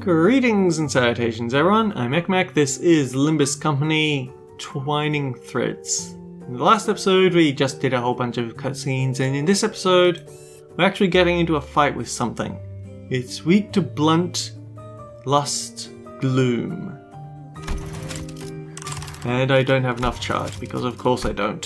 Greetings and salutations everyone, I'm Ekmek, this is Limbus Company Twining Threads. In the last episode we just did a whole bunch of cutscenes, and in this episode we're actually getting into a fight with something. It's weak to blunt, lust, gloom. And I don't have enough charge, because of course I don't.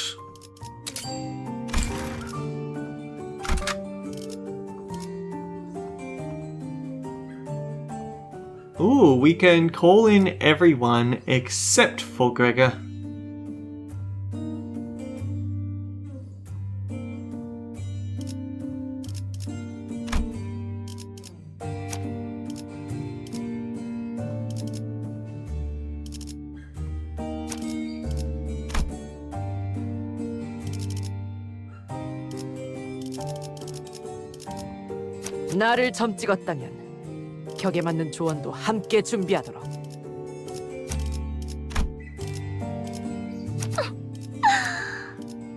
Ooh, we can call in everyone except for Gregor. 나를 점 찍었다면 격에 맞는 조언도 함께 준비하도록.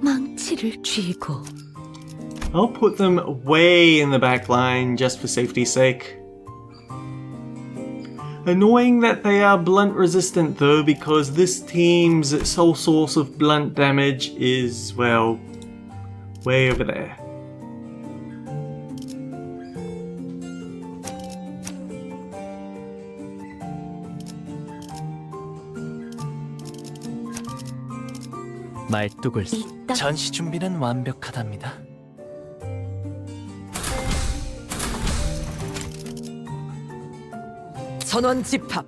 망치를 쥐고. I'll put them way in the back line just for safety's sake. Annoying that they are blunt resistant though, because this team's sole source of blunt damage is, well, way over there. 말뚝을 전시 준비는 완벽하답니다. 선원 집합.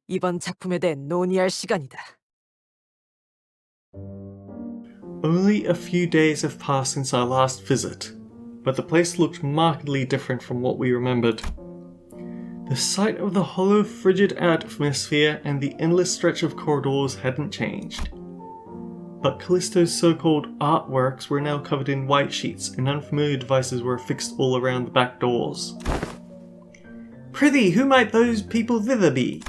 이번 작품에 대해 논의할 시간이다. Only a few days have passed since our last visit, but the place looked markedly different from what we remembered. The sight of the hollow, frigid atmosphere and the endless stretch of corridors hadn't changed. But Callisto's so-called artworks were now covered in white sheets, and unfamiliar devices were affixed all around the back doors. Prithee, who might those people thither be?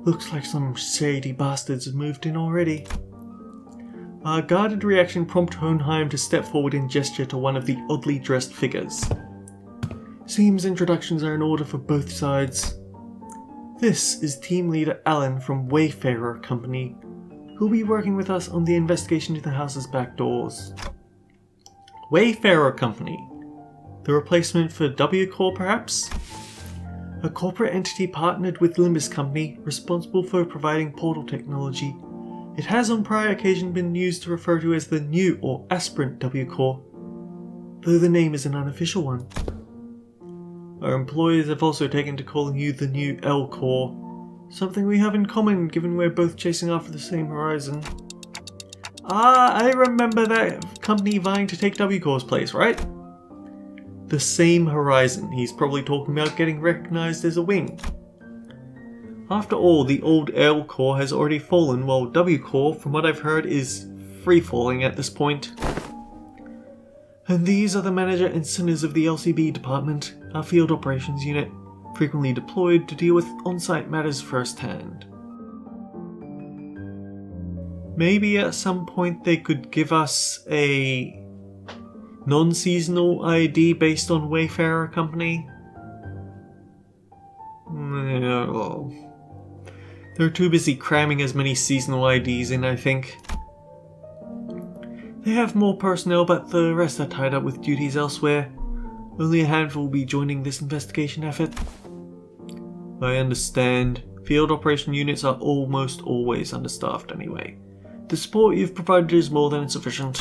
Looks like some shady bastards have moved in already. Our guarded reaction prompted Hohenheim to step forward and gesture to one of the oddly dressed figures. Seems introductions are in order for both sides. This is team leader Alan from Wayfarer Company, who'll be working with us on the investigation into the house's back doors. Wayfarer Company, the replacement for W Corp perhaps? A corporate entity partnered with Limbus Company, responsible for providing portal technology. It has on prior occasion been used to refer to as the new or aspirant W Corp, though the name is an unofficial one. Our employers have also taken to calling you the new L Corps, something we have in common given we're both chasing after the same horizon. Ah, I remember that company vying to take W Corps' place, right? The same horizon. He's probably talking about getting recognized as a wing. After all, the old L Corps has already fallen, while W Corps, from what I've heard, is free-falling at this point. And these are the manager and sinners of the LCB department, our field operations unit, frequently deployed to deal with on-site matters firsthand. Maybe at some point they could give us a non-seasonal ID based on Wayfarer Company? No. They're too busy cramming as many seasonal IDs in, I think. They have more personnel, but the rest are tied up with duties elsewhere. Only a handful will be joining this investigation effort. I understand. Field operation units are almost always understaffed anyway. The support you've provided is more than sufficient.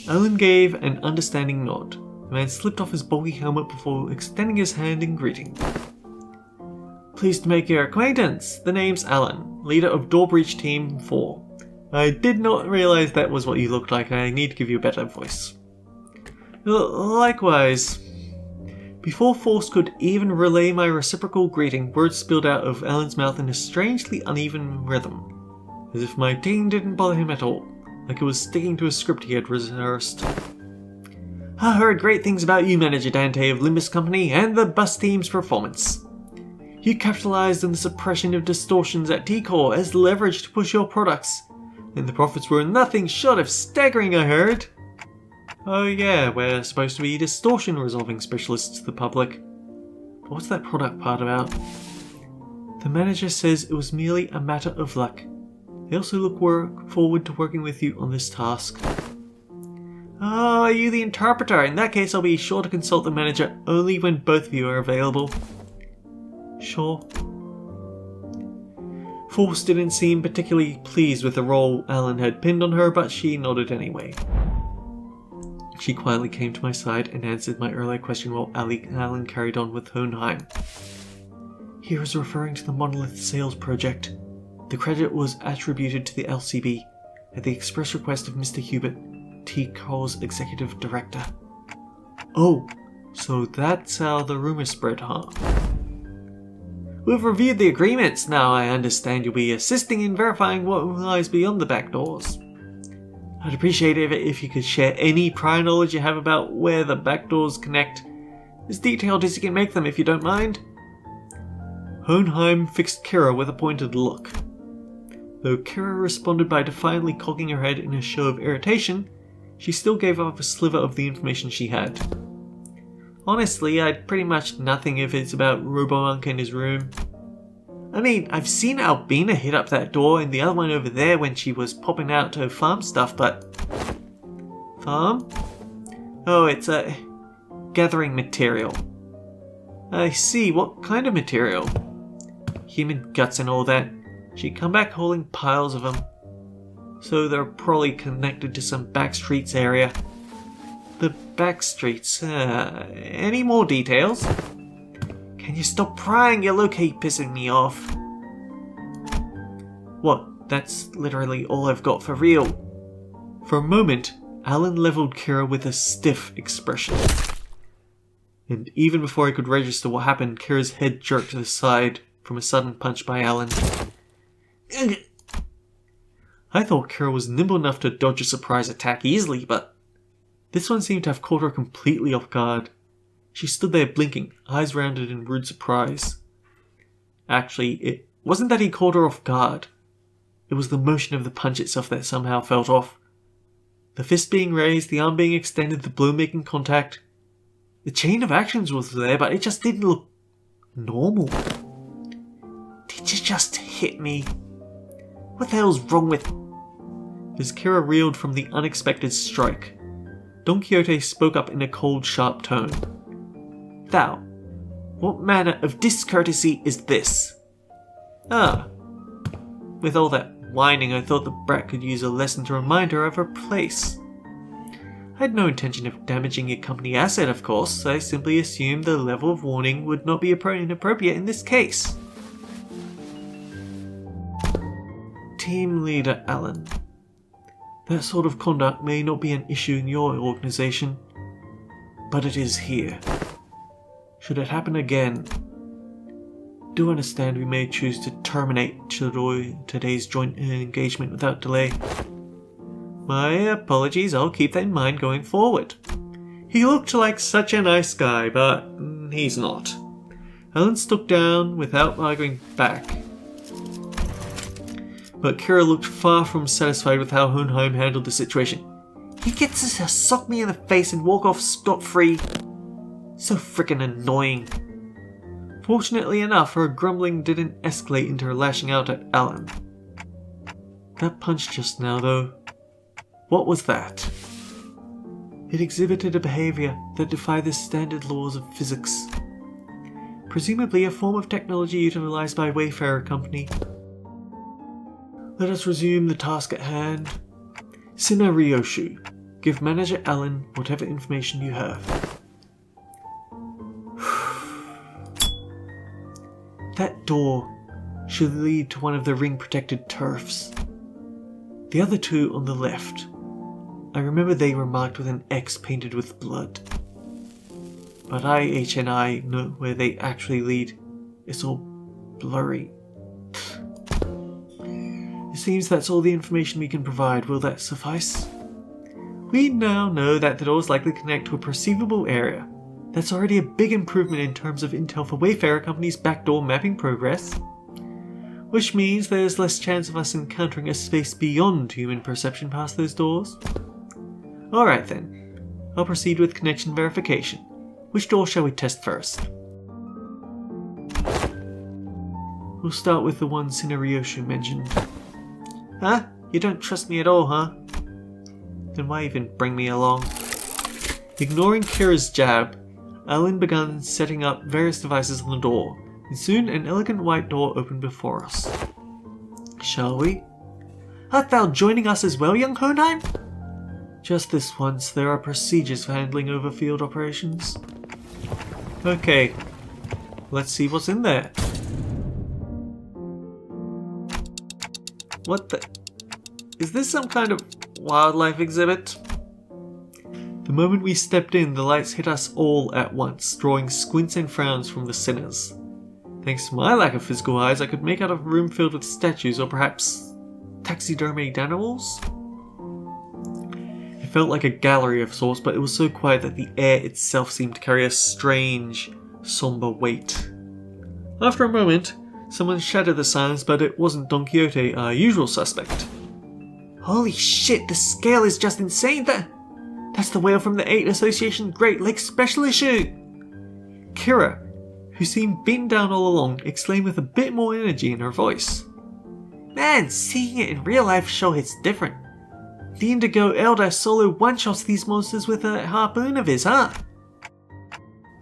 Alan gave an understanding nod. The man slipped off his bulky helmet before extending his hand in greeting. Pleased to make your acquaintance. The name's Alan, leader of Door Breach Team 4. I did not realize that was what you looked like. I need to give you a better voice. Likewise. Before Force could even relay my reciprocal greeting, words spilled out of Alan's mouth in a strangely uneven rhythm, as if my ding didn't bother him at all, like it was sticking to a script he had rehearsed. I heard great things about you, Manager Dante of Limbus Company, and the bus team's performance. You capitalized on the suppression of distortions at T-Core as leverage to push your products, and the profits were nothing short of staggering, I heard. Oh yeah, we're supposed to be distortion resolving specialists to the public. But what's that product part about? The manager says it was merely a matter of luck. They also look forward to working with you on this task. Oh, are you the interpreter? In that case, I'll be sure to consult the manager only when both of you are available. Sure. Force didn't seem particularly pleased with the role Alan had pinned on her, but she nodded anyway. She quietly came to my side and answered my earlier question while Alan carried on with Hohenheim. He was referring to the Monolith Sales Project. The credit was attributed to the LCB at the express request of Mr. Hubert, T. Cole's executive director. Oh, so that's how the rumor spread, huh? We've reviewed the agreements. Now I understand you'll be assisting in verifying what lies beyond the back doors. I'd appreciate it if you could share any prior knowledge you have about where the back doors connect, as detailed as you can make them if you don't mind. Hohenheim fixed Kira with a pointed look. Though Kira responded by defiantly cocking her head in a show of irritation, she still gave up a sliver of the information she had. Honestly, I'd pretty much nothing if it's about Robomonk and his room. I mean, I've seen Albina hit up that door and the other one over there when she was popping out to farm stuff, but... Farm? Oh, it's a... gathering material. I see, what kind of material? Human guts and all that. She'd come back holding piles of them. So they're probably connected to some back streets area. The back streets, any more details? Can you stop prying? You're low-key pissing me off. What? That's literally all I've got for real. For a moment, Alan leveled Kira with a stiff expression. And even before I could register what happened, Kira's head jerked to the side from a sudden punch by Alan. I thought Kira was nimble enough to dodge a surprise attack easily, but this one seemed to have caught her completely off guard. She stood there blinking, eyes rounded in rude surprise. Actually, it wasn't that he caught her off guard. It was the motion of the punch itself that somehow felt off. The fist being raised, the arm being extended, the blow making contact. The chain of actions was there, but it just didn't look normal. Did you just hit me? What the hell's wrong with... As Kira reeled from the unexpected strike, Don Quixote spoke up in a cold, sharp tone. Thou, what manner of discourtesy is this? Ah. With all that whining, I thought the brat could use a lesson to remind her of her place. I had no intention of damaging your company asset, of course. I simply assumed the level of warning would not be inappropriate in this case. Team Leader Alan. That sort of conduct may not be an issue in your organization, but it is here. Should it happen again, do understand we may choose to terminate today's joint engagement without delay. My apologies, I'll keep that in mind going forward. He looked like such a nice guy, but he's not. Alan stuck down without arguing back. But Kira looked far from satisfied with how Hohenheim handled the situation. He gets to sock me in the face and walk off scot-free. So frickin' annoying. Fortunately enough, her grumbling didn't escalate into her lashing out at Alan. That punch just now, though. What was that? It exhibited a behavior that defied the standard laws of physics. Presumably a form of technology utilized by Wayfarer Company. Let us resume the task at hand. Sina Ryoshu, give Manager Alan whatever information you have. That door should lead to one of the ring-protected turfs. The other two on the left. I remember they were marked with an X painted with blood. But I know where they actually lead. It's all blurry. It seems that's all the information we can provide. Will that suffice? We now know that the doors likely connect to a perceivable area. That's already a big improvement in terms of intel for Wayfarer Company's backdoor mapping progress. Which means there's less chance of us encountering a space beyond human perception past those doors. Alright then. I'll proceed with connection verification. Which door shall we test first? We'll start with the one Cineryoshi mentioned. Huh? You don't trust me at all, huh? Then why even bring me along? Ignoring Kira's jab, Alan began setting up various devices on the door, and soon an elegant white door opened before us. Shall we? Art thou joining us as well, young Hohenheim? Just this once, there are procedures for handling overfield operations. Okay, let's see what's in there. What the... Is this some kind of wildlife exhibit? The moment we stepped in, the lights hit us all at once, drawing squints and frowns from the sinners. Thanks to my lack of physical eyes, I could make out a room filled with statues or perhaps taxidermied animals? It felt like a gallery of sorts, but it was so quiet that the air itself seemed to carry a strange, somber weight. After a moment, someone shattered the silence, but it wasn't Don Quixote, our usual suspect. Holy shit, the scale is just insane! That's the whale from the 8 Association Great Lakes Special Issue! Kira, who seemed beaten down all along, exclaimed with a bit more energy in her voice. Man, seeing it in real life sure hits different. The Indigo Elder solo one-shots these monsters with a harpoon of his, huh?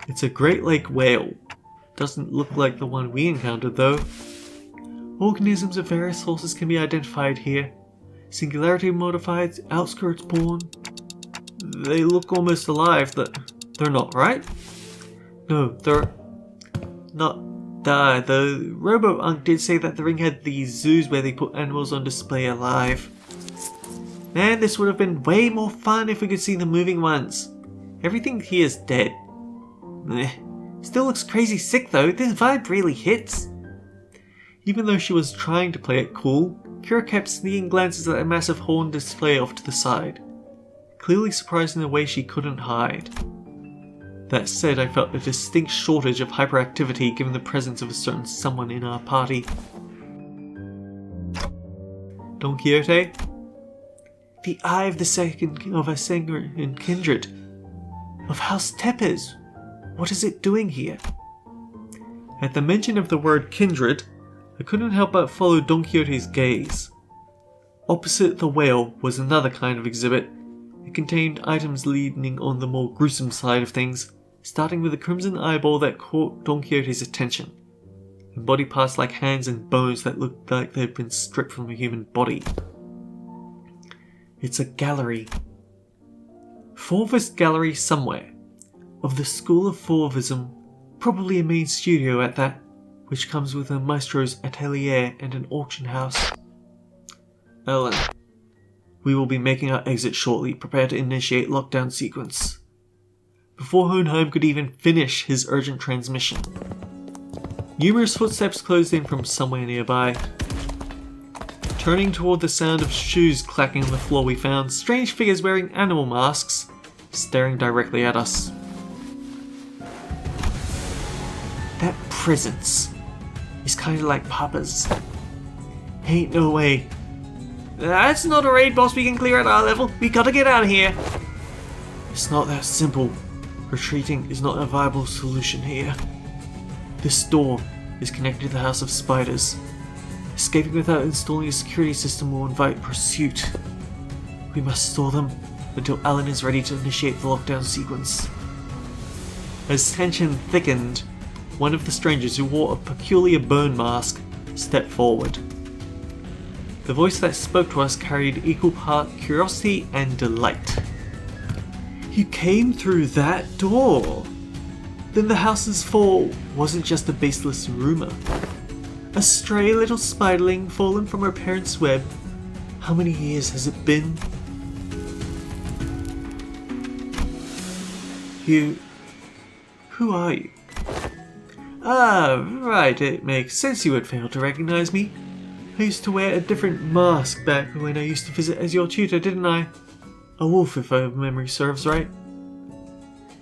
It's a Great Lake whale. Doesn't look like the one we encountered though. Organisms of various sources can be identified here. Singularity modified, outskirts born. They look almost alive, but they're not, right? No, they're not. The Robo-Unk did say that the ring had these zoos where they put animals on display alive. Man, this would have been way more fun if we could see the moving ones. Everything here is dead. Still looks crazy sick though, this vibe really hits. Even though she was trying to play it cool, Kira kept sneaking glances at a massive horn display off to the side, clearly surprised in a way she couldn't hide. That said, I felt a distinct shortage of hyperactivity given the presence of a certain someone in our party. Don Quixote? The eye of the second of a sanguine kindred. Of House Tepes. What is it doing here? At the mention of the word kindred, I couldn't help but follow Don Quixote's gaze. Opposite the whale was another kind of exhibit. It contained items leaning on the more gruesome side of things, starting with a crimson eyeball that caught Don Quixote's attention, and body parts like hands and bones that looked like they had been stripped from a human body. It's a gallery. Fauvist gallery somewhere. Of the school of Fauvism, probably a main studio at that, which comes with a maestro's atelier and an auction house. Ellen, we will be making our exit shortly. Prepare to initiate lockdown sequence. Before Hohenheim could even finish his urgent transmission, numerous footsteps closed in from somewhere nearby. Turning toward the sound of shoes clacking on the floor, we found strange figures wearing animal masks, staring directly at us. That presence is kinda like Papa's. Ain't no way. That's not a raid, boss. We can clear at our level. We gotta get out of here. It's not that simple. Retreating is not a viable solution here. This door is connected to the House of Spiders. Escaping without installing a security system will invite pursuit. We must stall them until Alan is ready to initiate the lockdown sequence. As tension thickened, one of the strangers who wore a peculiar bone mask stepped forward. The voice that spoke to us carried equal part curiosity and delight. You came through that door? Then the house's fall wasn't just a baseless rumor. A stray little spiderling fallen from her parents' web. How many years has it been? Who are you? Ah, right, it makes sense you would fail to recognize me. I used to wear a different mask back when I used to visit as your tutor, didn't I? A wolf, if memory serves right.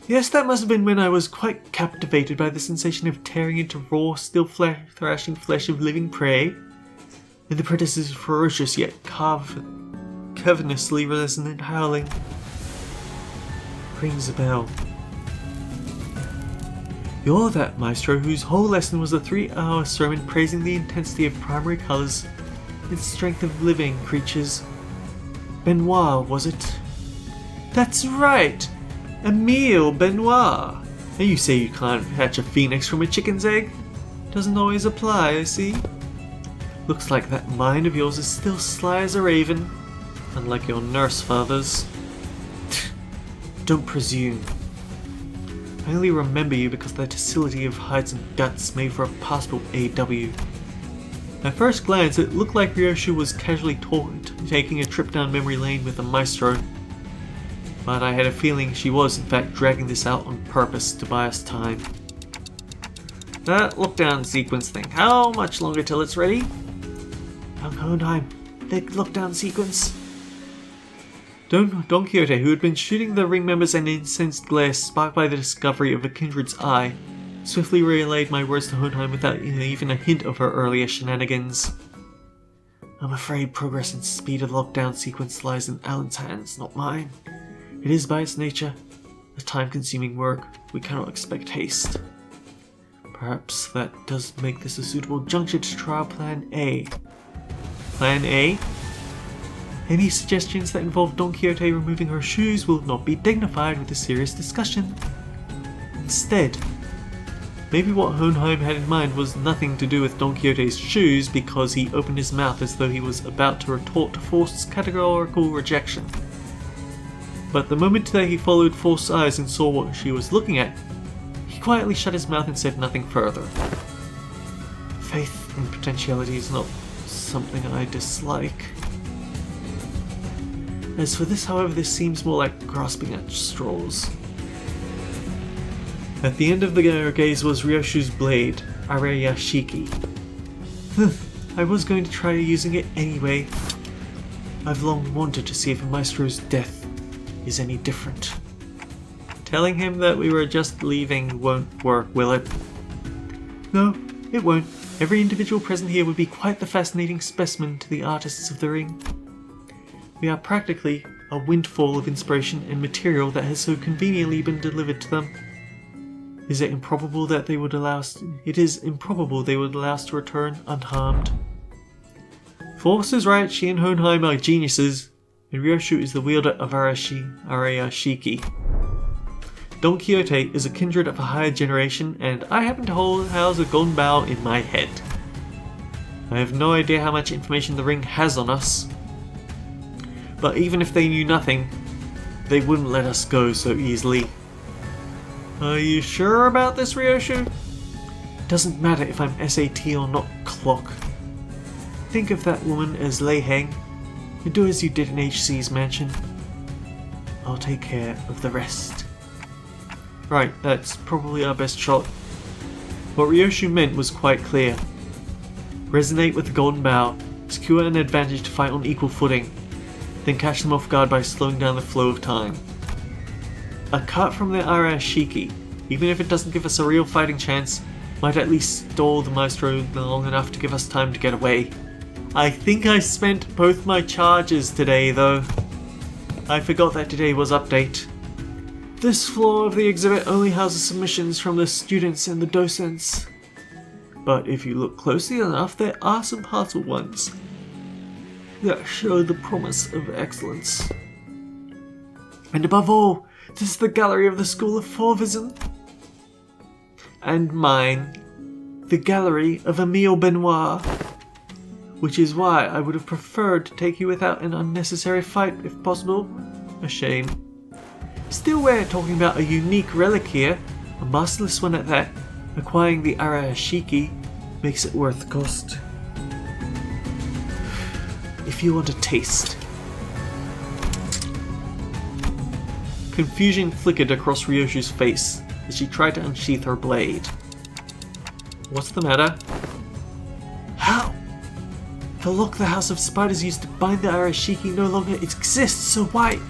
Yes, that must have been when I was quite captivated by the sensation of tearing into raw, still thrashing flesh of living prey, and the predator's ferocious yet cavenously resonant howling. Rings a bell. You're that maestro whose whole lesson was a 3-hour sermon praising the intensity of primary colours and strength of living creatures. Benoit, was it? That's right! Emile Benoit! And you say you can't hatch a phoenix from a chicken's egg? Doesn't always apply, I see. Looks like that mind of yours is still sly as a raven, unlike your nurse father's. Don't presume. I only remember you because the docility of hides and guts made for a passable AW. At first glance, it looked like Ryoshu was casually taking a trip down memory lane with the maestro, but I had a feeling she was in fact dragging this out on purpose to buy us time. That look-down sequence thing, how much longer till it's ready? Young Hohenheim, the look-down sequence. Don Quixote, who had been shooting the ring members an incensed glare sparked by the discovery of the kindred's eye, swiftly relayed my words to Hohenheim without even a hint of her earlier shenanigans. I'm afraid progress and speed of the lockdown sequence lies in Alan's hands, not mine. It is by its nature a time-consuming work. We cannot expect haste. Perhaps that does make this a suitable juncture to trial Plan A. Plan A? Any suggestions that involve Don Quixote removing her shoes will not be dignified with a serious discussion. Instead, maybe what Hohenheim had in mind was nothing to do with Don Quixote's shoes because he opened his mouth as though he was about to retort to Faust's categorical rejection. But the moment that he followed Faust's eyes and saw what she was looking at, he quietly shut his mouth and said nothing further. Faith in potentiality is not something I dislike. As for this, however, this seems more like grasping at straws. At the end of the gaze was Ryoshu's blade, Arayashiki. I was going to try using it anyway. I've long wanted to see if a maestro's death is any different. Telling him that we were just leaving won't work, will it? No, it won't. Every individual present here would be quite the fascinating specimen to the artists of the ring. We are practically a windfall of inspiration and material that has so conveniently been delivered to them. It is improbable they would allow us to return unharmed. Faust is right, she and Hohenheim are geniuses, and Ryoshu is the wielder of Arayashiki. Don Quixote is a kindred of a higher generation, and I happen to house a golden bough in my head. I have no idea how much information the ring has on us, but even if they knew nothing, they wouldn't let us go so easily. Are you sure about this, Ryoshu? Doesn't matter if I'm SAT or not clock. Think of that woman as Lei Heng, and do as you did in HC's mansion. I'll take care of the rest. Right, that's probably our best shot. What Ryoshu meant was quite clear. Resonate with the golden bough, secure an advantage to fight on equal footing, then catch them off guard by slowing down the flow of time. A cut from the Arashiki, even if it doesn't give us a real fighting chance, might at least stall the maestro long enough to give us time to get away. I think I spent both my charges today though. I forgot that today was update. This floor of the exhibit only houses submissions from the students and the docents. But if you look closely enough, there are some partial ones that show the promise of excellence. And above all, this is the gallery of the School of Fauvism. And mine, the gallery of Emile Benoit. Which is why I would have preferred to take you without an unnecessary fight, if possible. A shame. Still, we're talking about a unique relic here, a masterless one at that. Acquiring the Arashiki makes it worth the cost. If you want a taste. Confusion flickered across Ryoshu's face as she tried to unsheath her blade. What's the matter? How? The lock the House of Spiders used to bind the Arashiki no longer exists, so why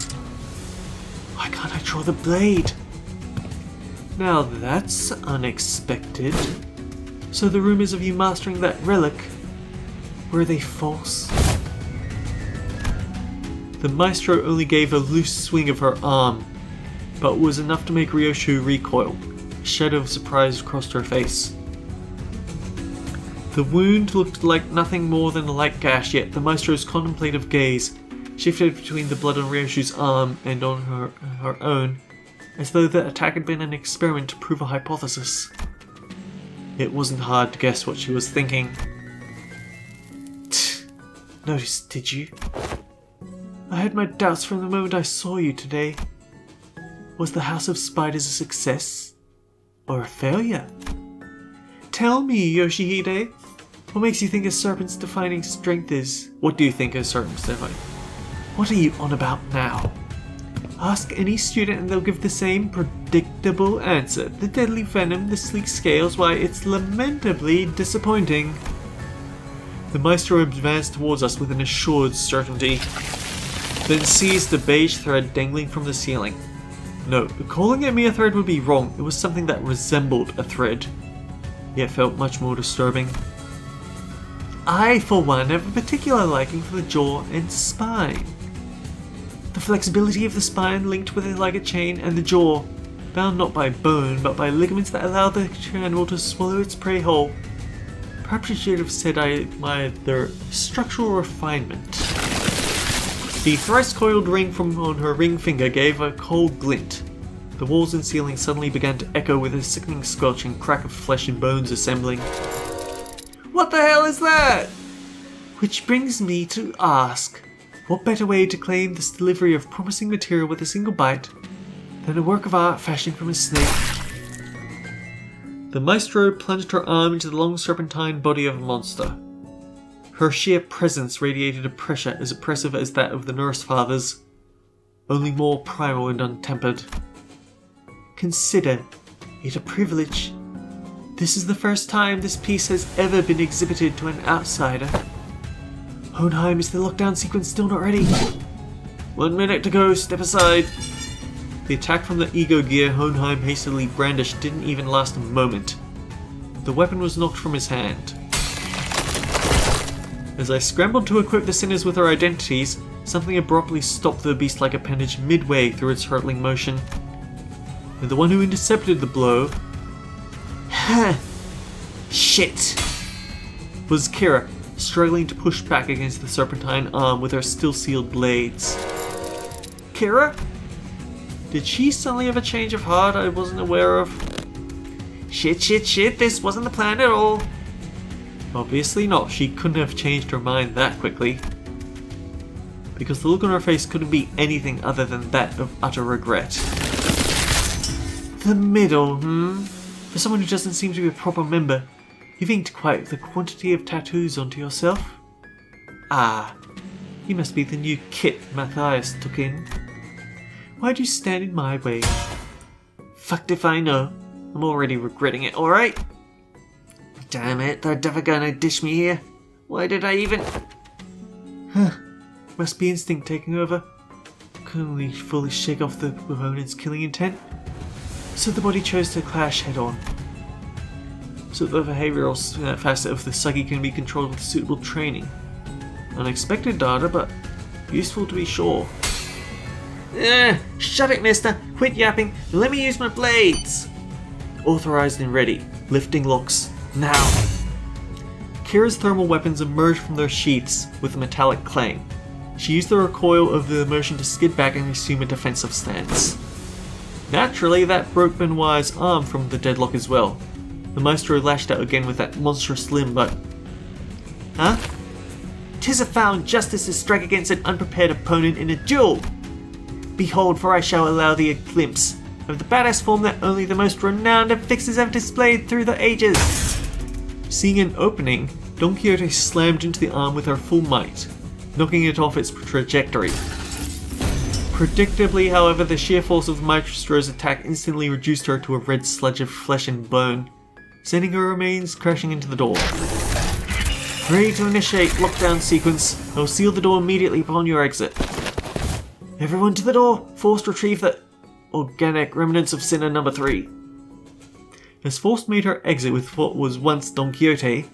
can't I draw the blade? Now that's unexpected. So the rumors of you mastering that relic, were they false? The maestro only gave a loose swing of her arm, but was enough to make Ryoshu recoil. A shadow of surprise crossed her face. The wound looked like nothing more than a light gash, yet the maestro's contemplative gaze shifted between the blood on Ryoshu's arm and on her own, as though the attack had been an experiment to prove a hypothesis. It wasn't hard to guess what she was thinking. Noticed, did you? I had my doubts from the moment I saw you today. Was the House of Spiders a success? Or a failure? Tell me, Yoshihide, what makes you think a serpent's defining strength is? What do you think a serpent's defining? What are you on about now? Ask any student and they'll give the same predictable answer. The deadly venom, the sleek scales, why, it's lamentably disappointing. The maestro advanced towards us with an assured certainty, then seized a beige thread dangling from the ceiling. No, calling it me a thread would be wrong. It was something that resembled a thread, yet felt much more disturbing. I, for one, have a particular liking for the jaw and spine. The flexibility of the spine linked with it like a chain, and the jaw, bound not by bone, but by ligaments that allow the animal to swallow its prey whole. Perhaps I should have said I admired their structural refinement. The thrice-coiled ring from on her ring finger gave a cold glint. The walls and ceiling suddenly began to echo with a sickening squelch and crack of flesh and bones assembling. What the hell is that? Which brings me to ask, what better way to claim this delivery of promising material with a single bite than a work of art fashioned from a snake? The maestro plunged her arm into the long serpentine body of a monster. Her sheer presence radiated a pressure as oppressive as that of the nurse fathers, only more primal and untempered. Consider it a privilege. This is the first time this piece has ever been exhibited to an outsider. Hohenheim, is the lockdown sequence still not ready? 1 minute to go, step aside. The attack from the ego gear Hohenheim hastily brandished didn't even last a moment. The weapon was knocked from his hand. As I scrambled to equip the sinners with their identities, something abruptly stopped the beast-like appendage midway through its hurtling motion. And the one who intercepted the blow... Shit! Was Kira, struggling to push back against the serpentine arm with her still-sealed blades. Kira? Did she suddenly have a change of heart I wasn't aware of? Shit, this wasn't the plan at all. Obviously not, she couldn't have changed her mind that quickly. Because the look on her face couldn't be anything other than that of utter regret. The middle, For someone who doesn't seem to be a proper member, you've inked quite the quantity of tattoos onto yourself. Ah, you must be the new kit Matthias took in. Why'd you stand in my way? Fucked if I know. I'm already regretting it, alright? Damn it, they're never gonna dish me here. Why did I even... Must be instinct taking over. Couldn't only fully shake off the opponent's killing intent. So the body chose to clash head-on. So the behavioural facet of the psyche can be controlled with suitable training. Unexpected data, but useful to be sure. Shut it, mister! Quit yapping, and let me use my blades! Authorized and ready. Lifting locks. Now! Kira's thermal weapons emerged from their sheaths with a metallic clang. She used the recoil of the motion to skid back and assume a defensive stance. Naturally, that broke Benoit's arm from the deadlock as well. The maestro lashed out again with that monstrous limb, but... Huh? 'Tis a found justice to strike against an unprepared opponent in a duel! Behold, for I shall allow thee a glimpse of the badass form that only the most renowned of fixers have displayed through the ages! Seeing an opening, Don Quixote slammed into the arm with her full might, knocking it off its trajectory. Predictably, however, the sheer force of the maestro's attack instantly reduced her to a red sludge of flesh and bone, sending her remains crashing into the door. Ready to initiate lockdown sequence. I will seal the door immediately upon your exit. Everyone to the door! Forced retrieve the organic remnants of sinner number 3. As Force made her exit with what was once Don Quixote,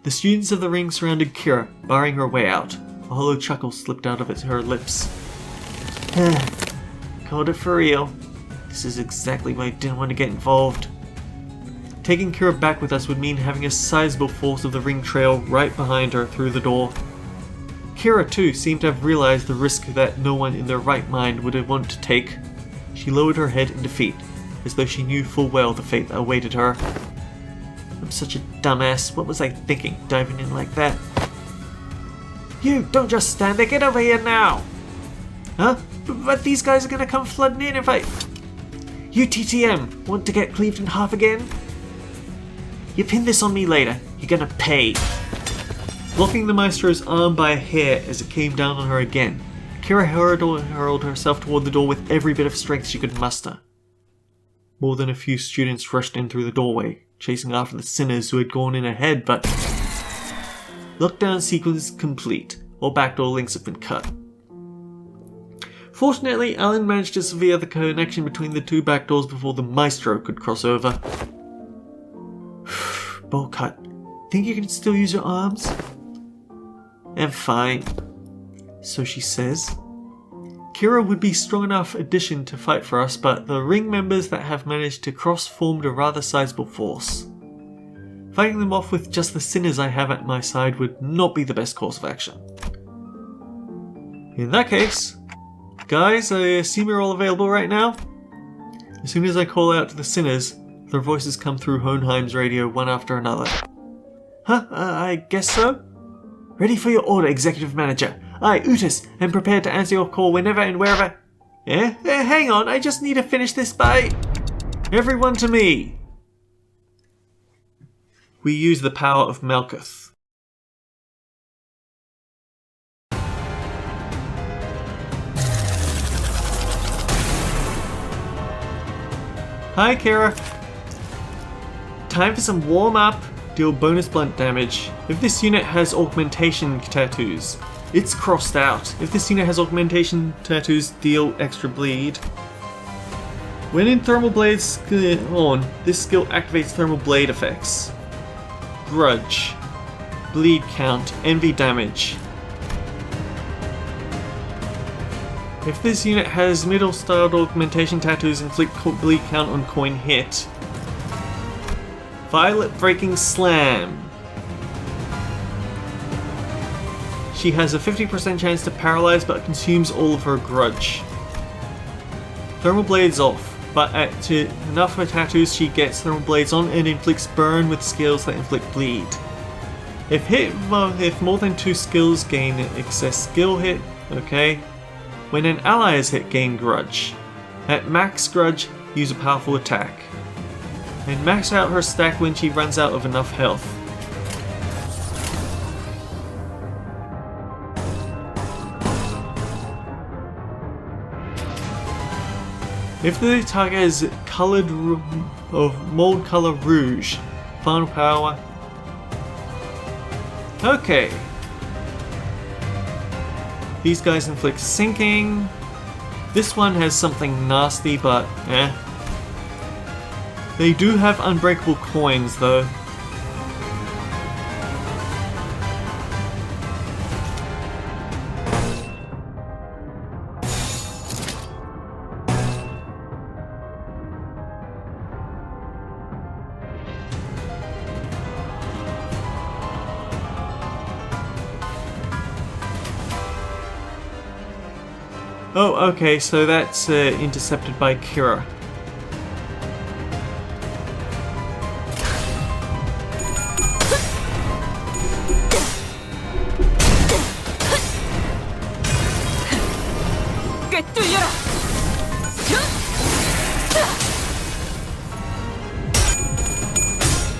the students of the ring surrounded Kira, barring her way out. A hollow chuckle slipped out of her lips. Called it for real. This is exactly why I didn't want to get involved. Taking Kira back with us would mean having a sizable force of the ring trail right behind her through the door. Kira too seemed to have realized the risk that no one in their right mind would have wanted to take. She lowered her head in defeat, as though she knew full well the fate that awaited her. I'm such a dumbass. What was I thinking, diving in like that? You, don't just stand there, get over here now! Huh? But these guys are gonna come flooding in if I... You TTM, want to get cleaved in half again? You pin this on me later, you're gonna pay. Blocking the Maestro's arm by a hair as it came down on her again, Kira hurled herself toward the door with every bit of strength she could muster. More than a few students rushed in through the doorway, chasing after the sinners who had gone in ahead, but... Lockdown sequence complete. All backdoor links have been cut. Fortunately, Alan managed to sever the connection between the two backdoors before the Maestro could cross over. Bowl cut. Think you can still use your arms? I'm fine. So she says. Kira would be strong enough addition to fight for us, but the ring members that have managed to cross formed a rather sizable force. Fighting them off with just the sinners I have at my side would not be the best course of action. In that case, guys, I assume you're all available right now? As soon as I call out to the sinners, their voices come through Hohenheim's radio one after another. Huh? I guess so? Ready for your order, Executive Manager. I, Utis, am prepared to answer your call whenever and wherever... hang on, I just need to finish this by... Everyone to me! We use the power of Malkuth. Hi, Kira. Time for some warm-up. Deal bonus blunt damage. If this unit has augmentation tattoos, it's crossed out. If this unit has augmentation tattoos, deal extra bleed. When in thermal blades on, this skill activates thermal blade effects. Grudge. Bleed count. Envy damage. If this unit has middle-styled augmentation tattoos, inflict bleed count on coin hit. Violet Breaking Slam. She has a 50% chance to paralyze but consumes all of her grudge. Thermal Blades off, but at enough of her tattoos she gets Thermal Blades on and inflicts burn with skills that inflict bleed. If more than 2 skills gain excess skill hit, okay. When an ally is hit, gain grudge. At max grudge, use a powerful attack. And max out her stack when she runs out of enough health. If the target is colored of mold color rouge, final power. Okay. These guys inflict sinking. This one has something nasty, but eh. They do have unbreakable coins, though. Oh, okay, so that's intercepted by Kira.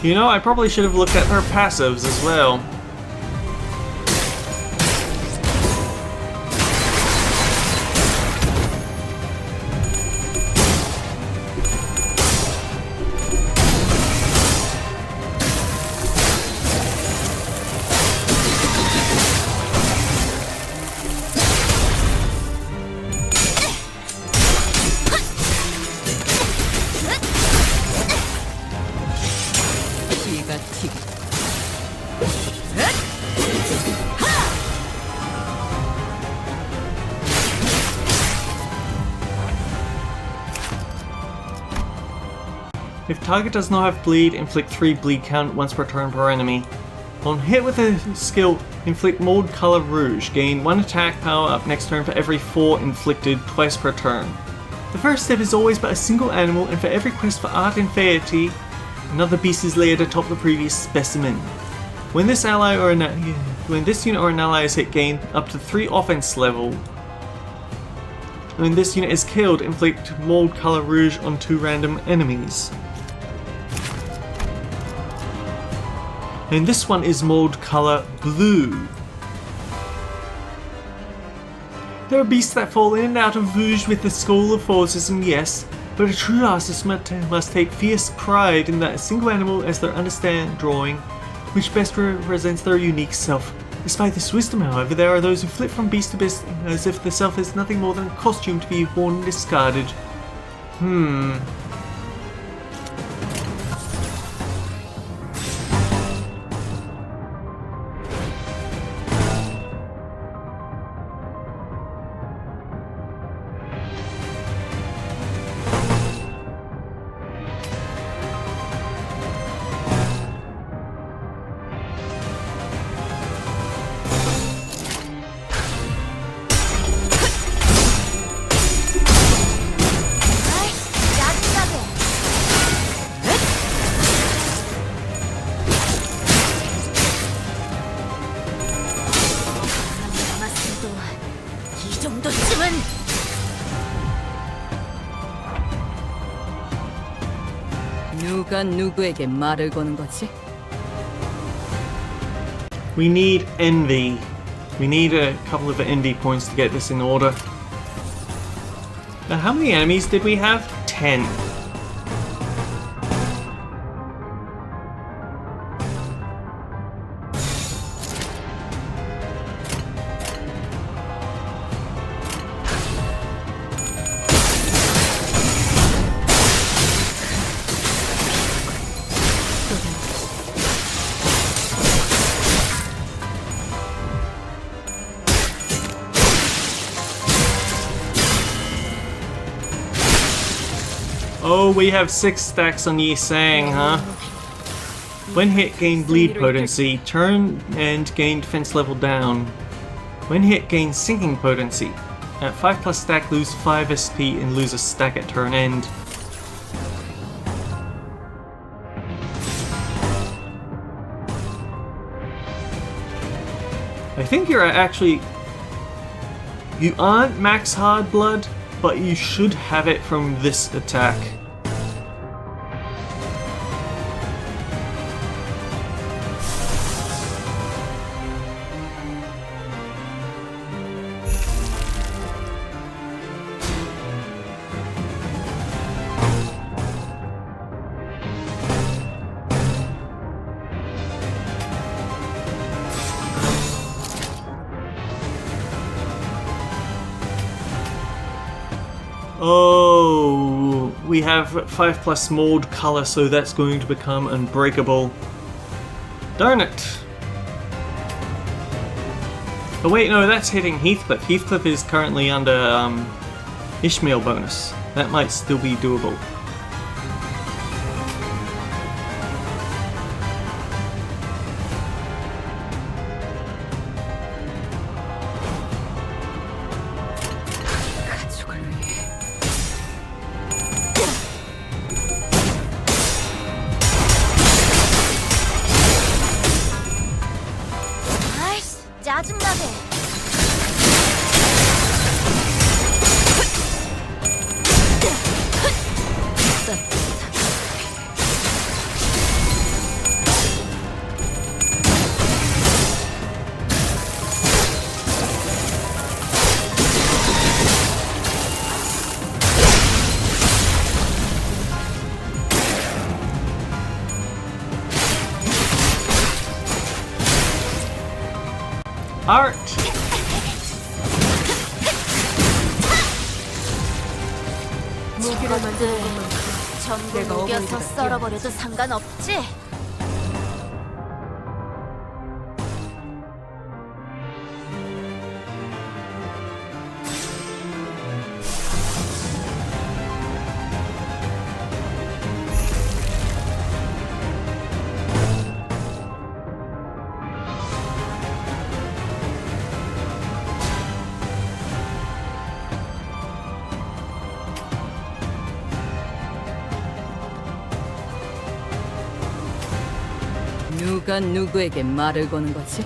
You know, I probably should have looked at her passives as well. If target does not have bleed, inflict 3 bleed count once per turn per enemy. On hit with a skill, inflict mold color rouge. Gain 1 attack power up next turn for every 4 inflicted twice per turn. The first step is always but a single animal, and for every quest for art and fairy, another beast is layered atop the previous specimen. When this unit or an ally is hit, gain up to 3 offense level. When this unit is killed, inflict mold color rouge on 2 random enemies. And this one is mold color blue. There are beasts that fall in and out of rouge with the School of Fauvism, yes, but a true artist must take fierce pride in that single animal as their understand drawing, which best represents their unique self. Despite this wisdom, however, there are those who flit from beast to beast as if the self is nothing more than a costume to be worn and discarded. 누가 누구에게 말을 거는 거지? We need envy. We need a couple of envy points to get this in order. Now, how many enemies did we have? 10. Oh, we have 6 stacks on Yi Sang, huh? When hit, gain bleed potency. Turn end, gain defense level down. When hit, gain sinking potency. At 5+ stack, lose 5 SP and lose a stack at turn end. I think you're actually... You aren't max hard blood, but you should have it from this attack. Oh, we have 5+ mold color, so that's going to become unbreakable. Darn it! Oh wait, no, that's hitting Heathcliff. Heathcliff is currently under Ishmael bonus. That might still be doable. 짜증나게. Art! 것들 전부 녹여서 썰어버려도 상관없지? 누가 누구에게 말을 거는 거지?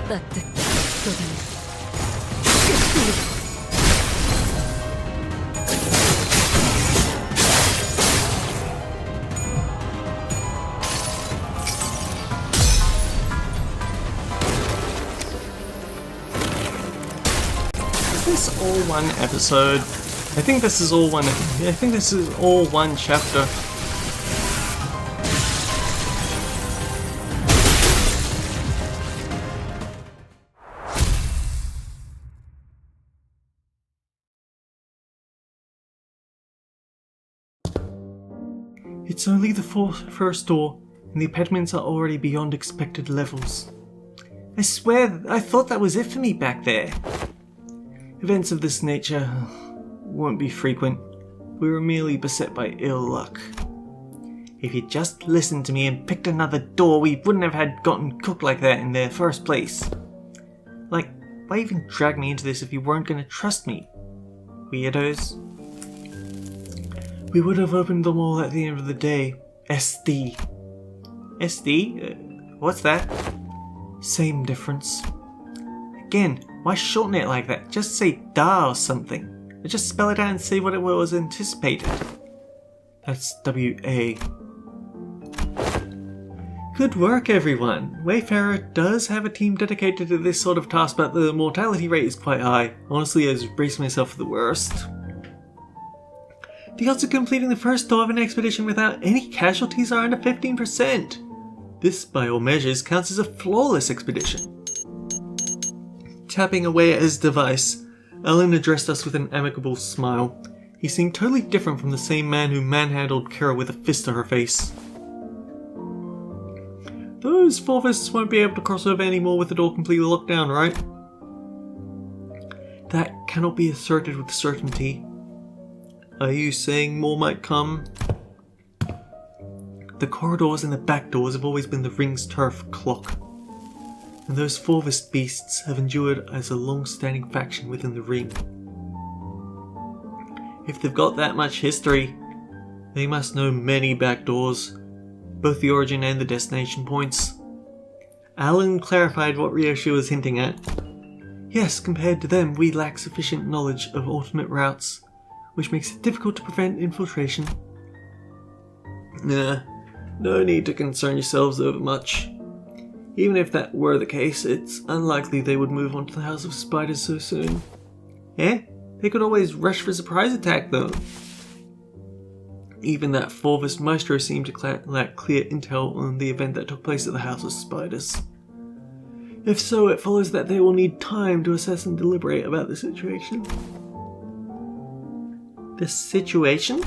따뜻한 쏟아내. Is this all one episode? I think this is all one. I think this is all one chapter. It's only the first door, and the impediments are already beyond expected levels. I swear, I thought that was it for me back there. Events of this nature won't be frequent. We were merely beset by ill luck. If you'd just listened to me and picked another door, we wouldn't have had gotten cooked like that in the first place. Like, why even drag me into this if you weren't going to trust me? Weirdos. We would have opened them all at the end of the day. SD. SD? What's that? Same difference. Again, why shorten it like that? Just say da or something. Or just spell it out and say what it was anticipated. That's W-A. Good work, everyone. Wayfarer does have a team dedicated to this sort of task, but the mortality rate is quite high. Honestly, I was bracing myself for the worst. The odds of completing the first door of an expedition without any casualties are under 15%. This, by all measures, counts as a flawless expedition. Tapping away at his device, Alan addressed us with an amicable smile. He seemed totally different from the same man who manhandled Kara with a fist to her face. Those Fauvists won't be able to cross over anymore with the door completely locked down, right? That cannot be asserted with certainty. Are you saying more might come? The corridors and the back doors have always been the ring's turf clock, and those Fauvist beasts have endured as a long-standing faction within the ring. If they've got that much history, they must know many back doors, both the origin and the destination points. Alan clarified what Ryoshi was hinting at. Yes, compared to them, we lack sufficient knowledge of alternate routes, which makes it difficult to prevent infiltration. Nah, no need to concern yourselves over much. Even if that were the case, it's unlikely they would move on to the House of Spiders so soon. Eh? They could always rush for a surprise attack though. Even that Fauvist maestro seemed to lack clear intel on the event that took place at the House of Spiders. If so, it follows that they will need time to assess and deliberate about the situation. The situation?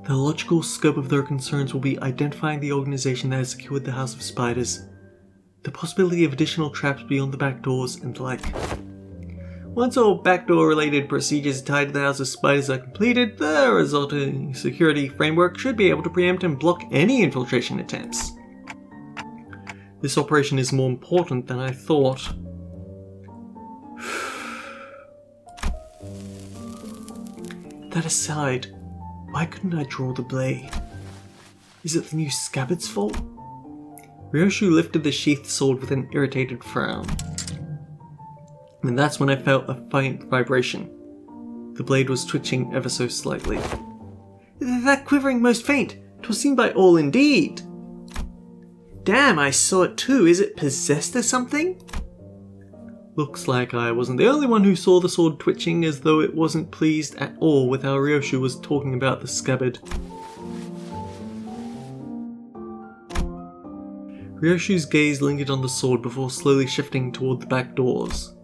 The logical scope of their concerns will be identifying the organization that has secured the House of Spiders, the possibility of additional traps beyond the back doors, and the like. Once all backdoor-related procedures tied to the House of Spiders are completed, the resulting security framework should be able to preempt and block any infiltration attempts. This operation is more important than I thought. That aside, why couldn't I draw the blade? Is it the new scabbard's fault? Ryoshi lifted the sheathed sword with an irritated frown. And that's when I felt a faint vibration. The blade was twitching ever so slightly. That quivering most faint! 'Twas seen by all indeed! Damn, I saw it too. Is it possessed or something? Looks like I wasn't the only one who saw the sword twitching, as though it wasn't pleased at all with how Ryoshi was talking about the scabbard. Ryoshi's gaze lingered on the sword before slowly shifting toward the back doors.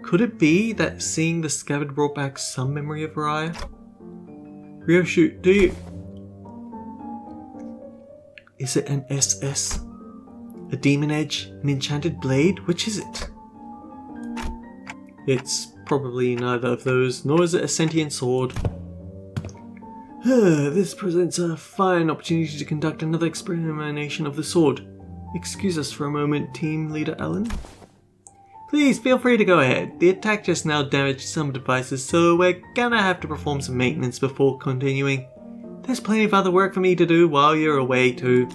Could it be that seeing the scabbard brought back some memory of Raya? Ryoshi, do you... Is it an SS? A demon edge? An enchanted blade? Which is it? It's probably neither of those, nor is it a sentient sword. This presents a fine opportunity to conduct another examination of the sword. Excuse us for a moment, Team Leader Alan. Please feel free to go ahead. The attack just now damaged some devices, so we're gonna have to perform some maintenance before continuing. There's plenty of other work for me to do while you're away too.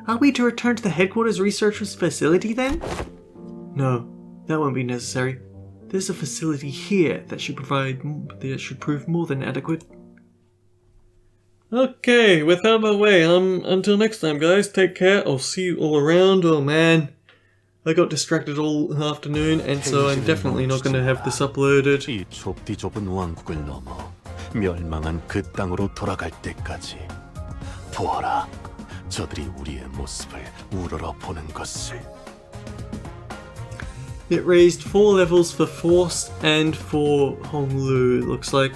Are we to return to the headquarters researchers facility then? No, that won't be necessary. There's a facility here that should prove more than adequate. Okay, with that out of the way, until next time guys, take care, I'll see you all around. Oh man, I got distracted all afternoon, and so I'm definitely not going to have this uploaded. 이 좁디 좁은 왕국을 넘어 멸망한 그 땅으로 돌아갈 때까지 보아라, 저들이 우리의 모습을 우러러 보는 것을. It raised 4 levels for Force and for Honglu, it looks like.